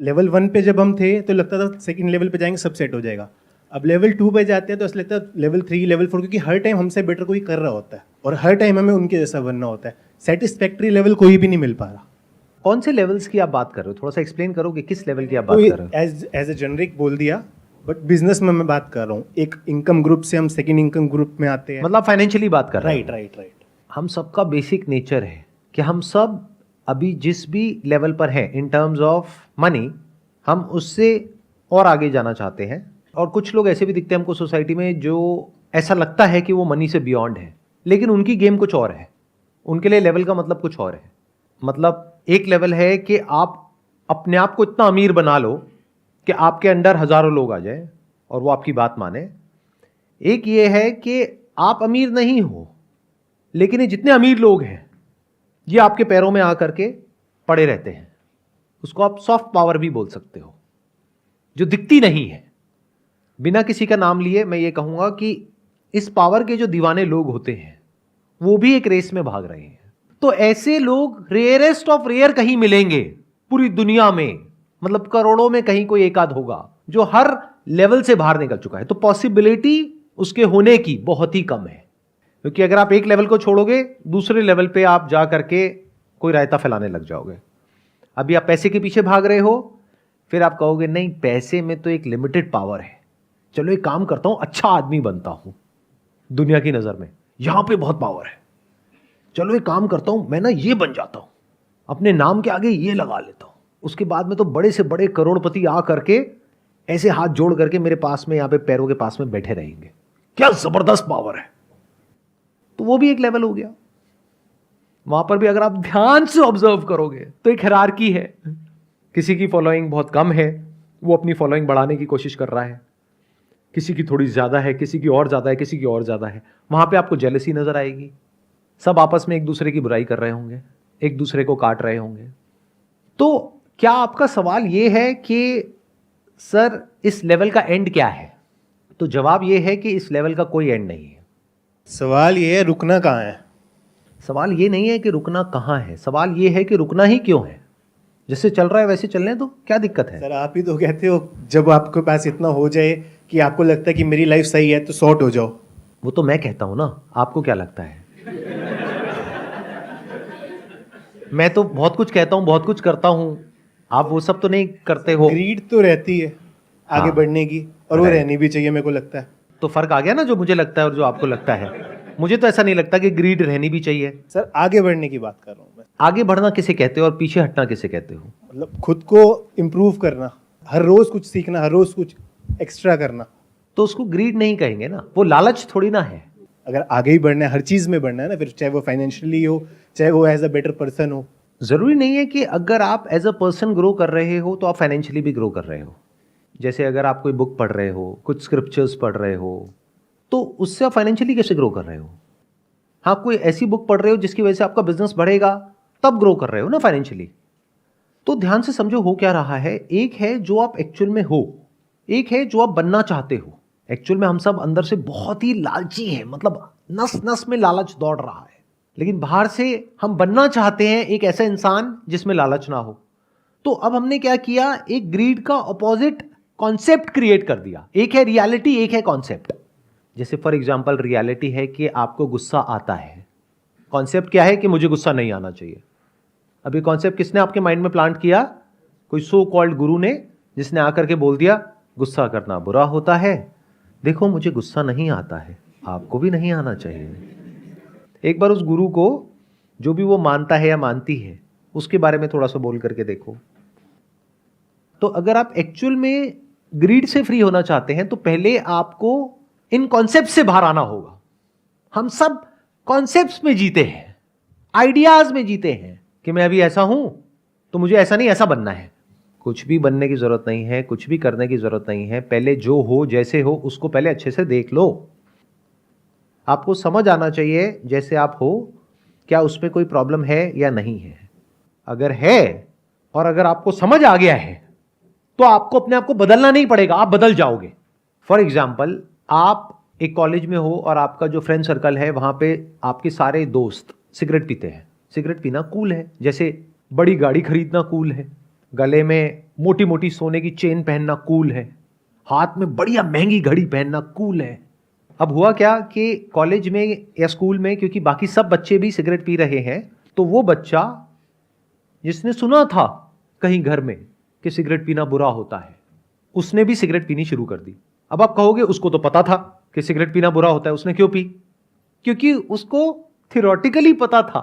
Level 1 पे जब हम थे तो लगता था सेकंड लेवल पे जाएंगे सब सेट हो जाएगा। अब लेवल 2 पे जाते हैं तो ऐसा लगता है लेवल 3 लेवल 4, क्योंकि हर टाइम हमसे बेटर कोई कर रहा होता है और हर टाइम हमें उनके जैसा बनना होता है। सेटिस्फैक्ट्री लेवल कोई भी नहीं मिल पा रहा। कौन से लेवल्स की आप बात कर रहे हो, थोड़ा सा एक्सप्लेन करो कि किस लेवल की आप बात तो कर रहे हो। एज ए जेनरिक बोल दिया, बट बिजनेस में मैं बात कर रहा हूँ। एक इनकम ग्रुप से हम सेकंड इनकम ग्रुप में आते हैं। मतलब फाइनेंशियली बात कर रहे राइट हो। Right right. हम सबका बेसिक नेचर है कि हम सब अभी जिस भी लेवल पर हैं इन टर्म्स ऑफ मनी, हम उससे और आगे जाना चाहते हैं। और कुछ लोग ऐसे भी दिखते हैं हमको सोसाइटी में जो ऐसा लगता है कि वो मनी से बियॉन्ड है, लेकिन उनकी गेम कुछ और है। उनके लिए लेवल का मतलब कुछ और है। मतलब एक लेवल है कि आप अपने आप को इतना अमीर बना लो कि आपके अंडर हजारों लोग आ जाए और वो आपकी बात माने। एक ये है कि आप अमीर नहीं हो, लेकिन ये जितने अमीर लोग हैं ये आपके पैरों में आकर के पड़े रहते हैं। उसको आप सॉफ्ट पावर भी बोल सकते हो, जो दिखती नहीं है। बिना किसी का नाम लिए मैं ये कहूंगा कि इस पावर के जो दीवाने लोग होते हैं वो भी एक रेस में भाग रहे हैं। तो ऐसे लोग रेयरेस्ट ऑफ रेयर कहीं मिलेंगे पूरी दुनिया में, मतलब करोड़ों में कहीं कोई एक आध होगा जो हर लेवल से बाहर निकल चुका है। तो पॉसिबिलिटी उसके होने की बहुत ही कम है, क्योंकि अगर आप एक लेवल को छोड़ोगे दूसरे लेवल पे आप जा करके कोई रायता फैलाने लग जाओगे। अभी आप पैसे के पीछे भाग रहे हो, फिर आप कहोगे नहीं पैसे में तो एक लिमिटेड पावर है, चलो एक काम करता हूं अच्छा आदमी बनता हूं दुनिया की नजर में, यहां पे बहुत पावर है, चलो एक काम करता हूं मैं ना ये बन जाता हूं, अपने नाम के आगे ये लगा लेता हूं, उसके बाद में तो बड़े से बड़े करोड़पति आ करके ऐसे हाथ जोड़ करके मेरे पास में यहां पे पैरों के पास में बैठे रहेंगे, क्या जबरदस्त पावर है। तो वो भी एक लेवल हो गया। वहां पर भी अगर आप ध्यान से ऑब्जर्व करोगे तो एक हायरार्की है। किसी की फॉलोइंग बहुत कम है, वो अपनी फॉलोइंग बढ़ाने की कोशिश कर रहा है। किसी की थोड़ी ज्यादा है, किसी की और ज्यादा है, किसी की और ज्यादा है। वहां पे आपको जेलसी नजर आएगी। सब आपस में एक दूसरे की बुराई कर रहे होंगे, एक दूसरे को काट रहे होंगे। तो क्या आपका सवाल यह है कि सर इस लेवल का एंड क्या है? तो जवाब यह है कि इस लेवल का कोई एंड नहीं है। सवाल ये है रुकना कहाँ है। सवाल ये नहीं है कि रुकना कहाँ है, सवाल ये है कि रुकना ही क्यों है। जैसे चल रहा है वैसे चलने दो, क्या दिक्कत है? सर आप ही तो कहते हो जब आपके पास इतना हो जाए कि आपको लगता है कि मेरी लाइफ सही है तो सॉर्ट हो जाओ। वो तो मैं कहता हूं ना, आपको क्या लगता है? मैं तो बहुत कुछ कहता हूं, बहुत कुछ करता हूं, आप वो सब तो नहीं करते हो। ग्रीड तो रहती है आगे हाँ, बढ़ने की, और वो right. रहनी भी चाहिए मेरे को लगता है। तो फर्क आ गया ना, जो मुझे लगता है और जो आपको लगता है। मुझे तो ऐसा नहीं लगता कि ग्रीड रहनी भी चाहिए। सर आगे बढ़ने की बात कर रहा हूँ मैं। आगे बढ़ना किसे कहते हो और पीछे हटना किसे कहते हो? मतलब खुद को इम्प्रूव करना, हर रोज कुछ सीखना, हर रोज कुछ एक्स्ट्रा करना। तो उसको ग्रीड नहीं कहेंगे ना, वो लालच थोड़ी ना है। अगर आगे ही बढ़ना है, हर चीज में बढ़ना है ना, फिर चाहे वो फाइनेंशियली हो, चाहे वो एज अ बेटर पर्सन हो। जरूरी नहीं है कि अगर आप एज अ पर्सन ग्रो कर रहे हो तो आप फाइनेंशियली भी ग्रो कर रहे हो। जैसे अगर आप कोई बुक पढ़ रहे हो, कुछ स्क्रिप्चर्स पढ़ रहे हो, तो उससे आप फाइनेंशियली कैसे ग्रो कर रहे हो? हाँ, कोई ऐसी बुक पढ़ रहे हो जिसकी वजह से आपका बिजनेस बढ़ेगा, तब ग्रो कर रहे हो ना फाइनेंशियली। तो ध्यान से समझो हो क्या रहा है। एक है जो आप एक्चुअल में हो, एक है जो आप बनना चाहते हो। एक्चुअल में हम सब अंदर से बहुत ही लालची हैं, मतलब नस नस में लालच दौड़ रहा है, लेकिन बाहर से हम बनना चाहते हैं एक ऐसा इंसान जिसमें लालच ना हो। तो अब हमने क्या किया, एक ग्रीड का ऑपोजिट कॉन्सेप्ट क्रिएट कर दिया। एक है रियलिटी, एक है कॉन्सेप्ट। जैसे फॉर एग्जाम्पल रियलिटी है कि आपको गुस्सा आता है, कॉन्सेप्ट क्या है कि मुझे गुस्सा नहीं आना चाहिए। अभी कॉन्सेप्ट किसने आपके माइंड में प्लांट किया? कोई सो कॉल्ड गुरु ने, जिसने आकर के बोल दिया गुस्सा करना बुरा होता है, देखो मुझे गुस्सा नहीं आता है, आपको भी नहीं आना चाहिए। एक बार उस गुरु को, जो भी वो मानता है या मानती है, उसके बारे में थोड़ा सा बोल करके देखो। तो अगर आप एक्चुअल में ग्रीड से फ्री होना चाहते हैं तो पहले आपको इन कॉन्सेप्ट से बाहर आना होगा। हम सब कॉन्सेप्ट्स में जीते हैं, आइडियाज में जीते हैं कि मैं अभी ऐसा हूं तो मुझे ऐसा नहीं ऐसा बनना है। कुछ भी बनने की जरूरत नहीं है, कुछ भी करने की जरूरत नहीं है। पहले जो हो जैसे हो उसको पहले अच्छे से देख लो। आपको समझ आना चाहिए जैसे आप हो, क्या उसमें कोई प्रॉब्लम है या नहीं है। अगर है और अगर आपको समझ आ गया है तो आपको अपने आप को बदलना नहीं पड़ेगा, आप बदल जाओगे। फॉर एग्जाम्पल, आप एक कॉलेज में हो और आपका जो फ्रेंड सर्कल है वहां पे आपके सारे दोस्त सिगरेट पीते हैं। सिगरेट पीना कूल है, जैसे बड़ी गाड़ी खरीदना कूल है। गले में मोटी मोटी सोने की चेन पहनना कूल है, हाथ में बढ़िया महंगी घड़ी पहनना कूल है। अब हुआ क्या कि कॉलेज में या स्कूल में, क्योंकि बाकी सब बच्चे भी सिगरेट पी रहे हैं, तो वो बच्चा जिसने सुना था कहीं घर में कि सिगरेट पीना बुरा होता है, उसने भी सिगरेट पीनी शुरू कर दी। अब आप कहोगे उसको तो पता था कि सिगरेट पीना बुरा होता है, उसने क्यों पी? क्योंकि उसको थियोरेटिकली पता था,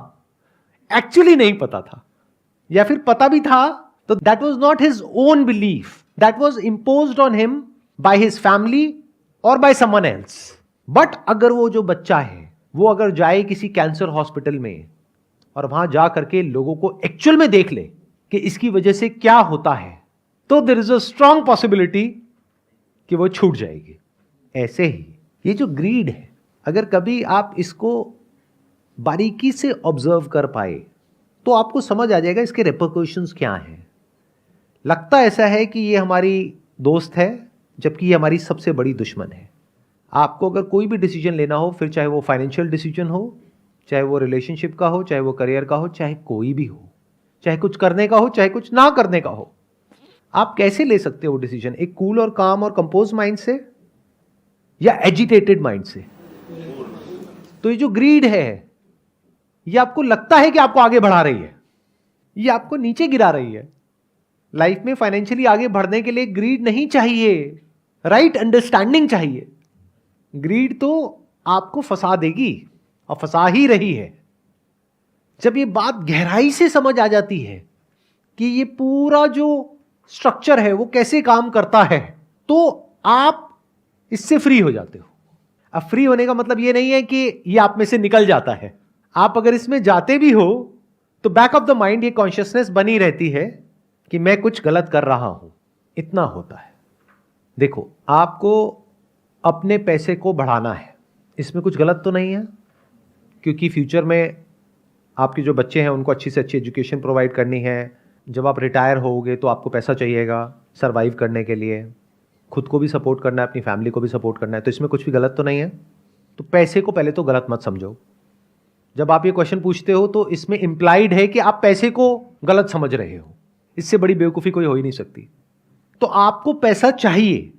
एक्चुअली नहीं पता था, या फिर पता भी था तो that was not his own belief, that was imposed on him by his family और बाय समवन एल्स। बट अगर वो जो बच्चा है वो अगर जाए किसी कैंसर हॉस्पिटल में और वहां जा करके लोगों को एक्चुअल में देख ले कि इसकी वजह से क्या होता है, तो there is a strong possibility कि वो छूट जाएगी। ऐसे ही ये जो ग्रीड है, अगर कभी आप इसको बारीकी से ऑब्जर्व कर पाए तो आपको समझ आ जाएगा इसके रिपरकशंस क्या हैं। लगता ऐसा है कि ये हमारी दोस्त है, जबकि ये हमारी सबसे बड़ी दुश्मन है। आपको अगर कोई भी डिसीजन लेना हो, फिर चाहे वो फाइनेंशियल डिसीजन हो, चाहे वो रिलेशनशिप का हो, चाहे वो करियर का हो, चाहे कोई भी हो, चाहे कुछ करने का हो, चाहे कुछ ना करने का हो, आप कैसे ले सकते हो डिसीजन? एक कूल और काम और कंपोज माइंड से या एजिटेटेड माइंड से? तो ये जो ग्रीड है, ये आपको लगता है कि आपको आगे बढ़ा रही है, ये आपको नीचे गिरा रही है। लाइफ में फाइनेंशियली आगे बढ़ने के लिए ग्रीड नहीं चाहिए, राइट अंडरस्टैंडिंग चाहिए। ग्रीड तो आपको फंसा देगी और फंसा ही रही है। जब ये बात गहराई से समझ आ जाती है कि ये पूरा जो स्ट्रक्चर है वो कैसे काम करता है, तो आप इससे फ्री हो जाते हो। अब फ्री होने का मतलब ये नहीं है कि ये आप में से निकल जाता है। आप अगर इसमें जाते भी हो तो बैक ऑफ द माइंड ये कॉन्शियसनेस बनी रहती है कि मैं कुछ गलत कर रहा हूं। इतना होता है। देखो, आपको अपने पैसे को बढ़ाना है, इसमें कुछ गलत तो नहीं है, क्योंकि फ्यूचर में आपके जो बच्चे हैं उनको अच्छी से अच्छी एजुकेशन प्रोवाइड करनी है। जब आप रिटायर होगे तो आपको पैसा चाहिएगा सर्वाइव करने के लिए, खुद को भी सपोर्ट करना है, अपनी फैमिली को भी सपोर्ट करना है, तो इसमें कुछ भी गलत तो नहीं है। तो पैसे को पहले तो गलत मत समझो। जब आप ये क्वेश्चन पूछते हो तो इसमें इंप्लाइड है कि आप पैसे को गलत समझ रहे हो। इससे बड़ी बेवकूफ़ी कोई हो ही नहीं सकती। तो आपको पैसा चाहिए,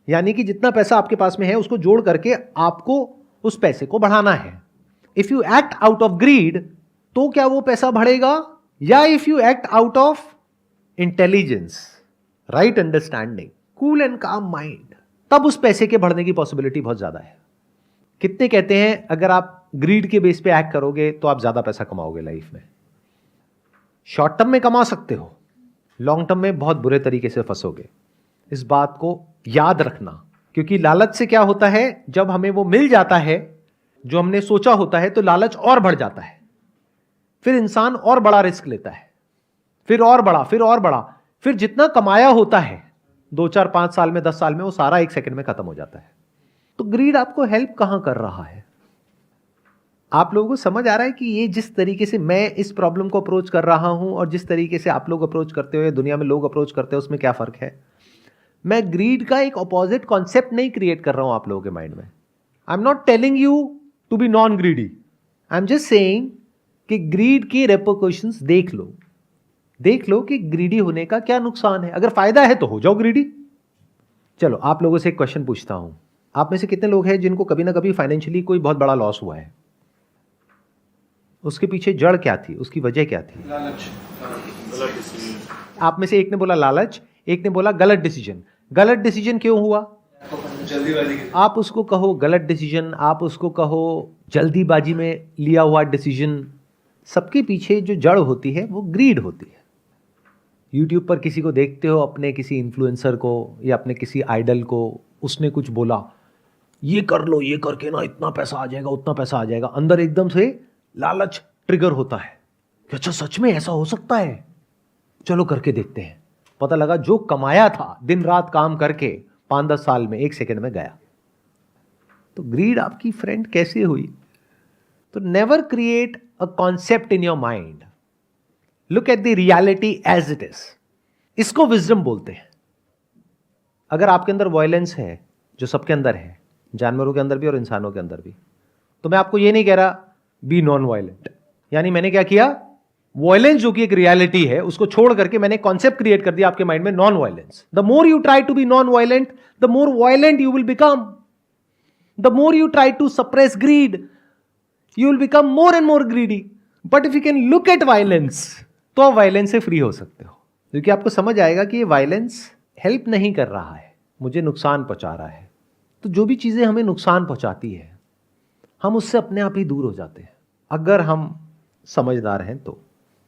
यानी कि जितना पैसा आपके पास में है उसको जोड़ करके आपको उस पैसे को बढ़ाना है। If you act out of greed तो क्या वो पैसा बढ़ेगा, या if you act out of intelligence, right understanding, cool and calm mind, तब उस पैसे के बढ़ने की पॉसिबिलिटी बहुत ज्यादा है। कितने कहते हैं अगर आप ग्रीड के बेस पे एक्ट करोगे तो आप ज्यादा पैसा कमाओगे लाइफ में? शॉर्ट टर्म में कमा सकते हो, लॉन्ग टर्म में बहुत बुरे तरीके से फंसोगे। इस बात को याद रखना, क्योंकि लालच से क्या होता है, जब हमें वो मिल जाता है जो हमने सोचा होता है तो लालच और बढ़ जाता है। फिर इंसान और बड़ा रिस्क लेता है, फिर और बड़ा, फिर और बड़ा, फिर जितना कमाया होता है 2, 4, 5 साल में, 10 साल में, वो सारा 1 सेकंड में खत्म हो जाता है। तो ग्रीड आपको हेल्प कहां कर रहा है? आप लोगों को समझ आ रहा है कि ये जिस तरीके से मैं इस प्रॉब्लम को अप्रोच कर रहा हूं और जिस तरीके से आप लोग अप्रोच करते हो, दुनिया में लोग अप्रोच करते हो, उसमें क्या फर्क है? मैं ग्रीड का एक ऑपोजिट कॉन्सेप्ट नहीं क्रिएट कर रहा हूं आप लोगों के माइंड में। I am not telling you to be non greedy, I am just saying कि ग्रीड की रेपरकशंस देख लो, देख लो कि ग्रीडी होने का क्या नुकसान है। अगर फायदा है तो हो जाओ ग्रीडी। चलो, आप लोगों से एक क्वेश्चन पूछता हूं, आप में से कितने लोग हैं जिनको कभी ना कभी फाइनेंशियली कोई बहुत बड़ा लॉस हुआ है? उसके पीछे जड़ क्या थी, उसकी वजह क्या थी? लालच, गलत डिसीजन, आप में से एक ने बोला लालच, एक ने बोला गलत डिसीजन। गलत डिसीजन क्यों हुआ? जल्दीबाजी की। आप उसको कहो गलत डिसीजन, आप उसको कहो जल्दीबाजी में लिया हुआ डिसीजन, सबके पीछे जो जड़ होती है वो ग्रीड होती है। यूट्यूब पर किसी को देखते हो, अपने किसी इन्फ्लुएंसर को या अपने किसी आइडल को, उसने कुछ बोला, ये कर लो, ये करके ना इतना पैसा आ जाएगा, उतना पैसा आ जाएगा, अंदर एकदम से लालच ट्रिगर होता है कि अच्छा सच में ऐसा हो सकता है, चलो करके देखते हैं। पता लगा जो कमाया था दिन रात काम करके 5-10 साल में 1 सेकंड में गया। तो ग्रीड आपकी फ्रेंड कैसे हुई? तो never create a concept in your mind, look at the reality as it is. इसको विजडम बोलते हैं। अगर आपके अंदर वायलेंस है, जो सबके अंदर है, जानवरों के अंदर भी और इंसानों के अंदर भी, तो मैं आपको ये नहीं कह रहा बी नॉन वायलेंट, यानी मैंने क्या किया, वायलेंस जो कि एक रियलिटी है, उसको छोड़ करके मैंने कॉन्सेप्ट क्रिएट कर दिया आपके माइंड में, non violence. The more you try to be non violent, the more violent you will become. The more you try to suppress greed, you will become more and more greedy. But if you can look at violence, तो आप violence से free हो सकते हो, क्योंकि आपको समझ आएगा कि ये वायलेंस हेल्प नहीं कर रहा है, मुझे नुकसान पहुंचा रहा है. तो जो भी चीज़ें हमें नुकसान पहुंचाती है, हम उससे अपने आप ही दूर हो जाते हैं, अगर हम समझदार हैं तो.